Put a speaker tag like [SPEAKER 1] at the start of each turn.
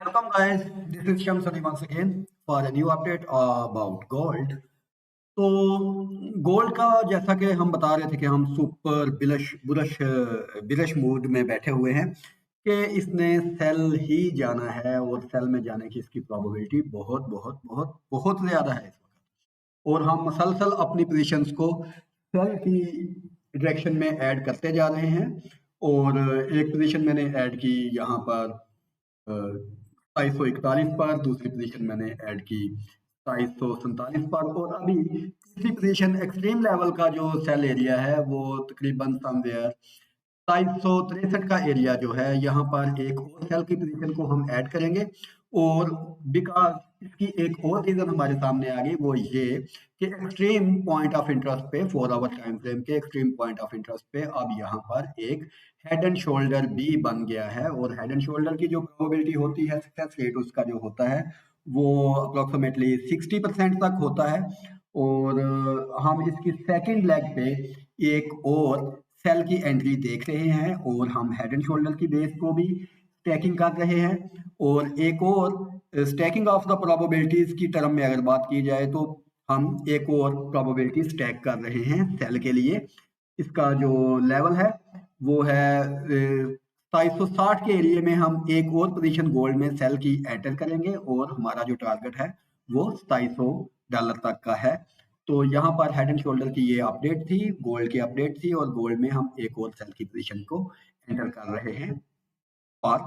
[SPEAKER 1] Welcome guys, this is Shamsani once again for a new update about gold. तो gold का जैसा कि हम बता रहे थे कि हम सुपर बिलश मूड में बैठे हुए हैं कि इसने सेल ही जाना है और सेल में जाने की इसकी प्रोबेबिलिटी बहुत बहुत बहुत बहुत ज़्यादा है इस वक्त। और हम मसलसल अपनी पोजीशंस को सेल की डायरेक्शन में ऐड करते जा रहे हैं। और एक पोजीशन मैंने ऐड की यहाँ पर 2741 पर, दूसरी पोजीशन मैंने ऐड की 2747 पर, और अभी तीसरी पोजीशन एक्सट्रीम लेवल का जो सेल एरिया है वो तकरीबन समवेयर 2763 का एरिया जो है, यहाँ पर एक और सेल की पोजीशन को हम ऐड करेंगे। और बिकॉज इसकी एक और रीजन हमारे सामने आ गई, वो ये कि एक्सट्रीम पॉइंट ऑफ इंटरेस्ट पे 4 आवर टाइम फ्रेम के एक्सट्रीम पॉइंट ऑफ इंटरेस्ट पे अब यहाँ पर एक हेड एंड शोल्डर भी बन गया है। और हेड एंड शोल्डर की जो प्रोबेबिलिटी होती है, सक्सेस रेट उसका जो होता है वो अप्रोक्सीमेटली 60% तक होता है। और हम इसकी सेकंड लेग पे एक और सेल की एंट्री देख रहे हैं और हम हेड एंड शोल्डर की बेस को भी स्टैकिंग कर रहे हैं। और एक और स्टैकिंग ऑफ द प्रोबेबिलिटीज की टर्म में अगर बात की जाए तो हम एक और प्रोबेबिलिटी स्टैक कर रहे हैं सेल के लिए। इसका जो लेवल है वो है 2760 के एरिया में हम एक और पोजीशन गोल्ड में सेल की एंटर करेंगे और हमारा जो टारगेट है वो $2700 तक का है। तो यहाँ पर हेड एंड शोल्डर की ये अपडेट थी, गोल्ड की अपडेट थी, और गोल्ड में हम एक और सेल की पोजीशन को एंटर कर रहे हैं और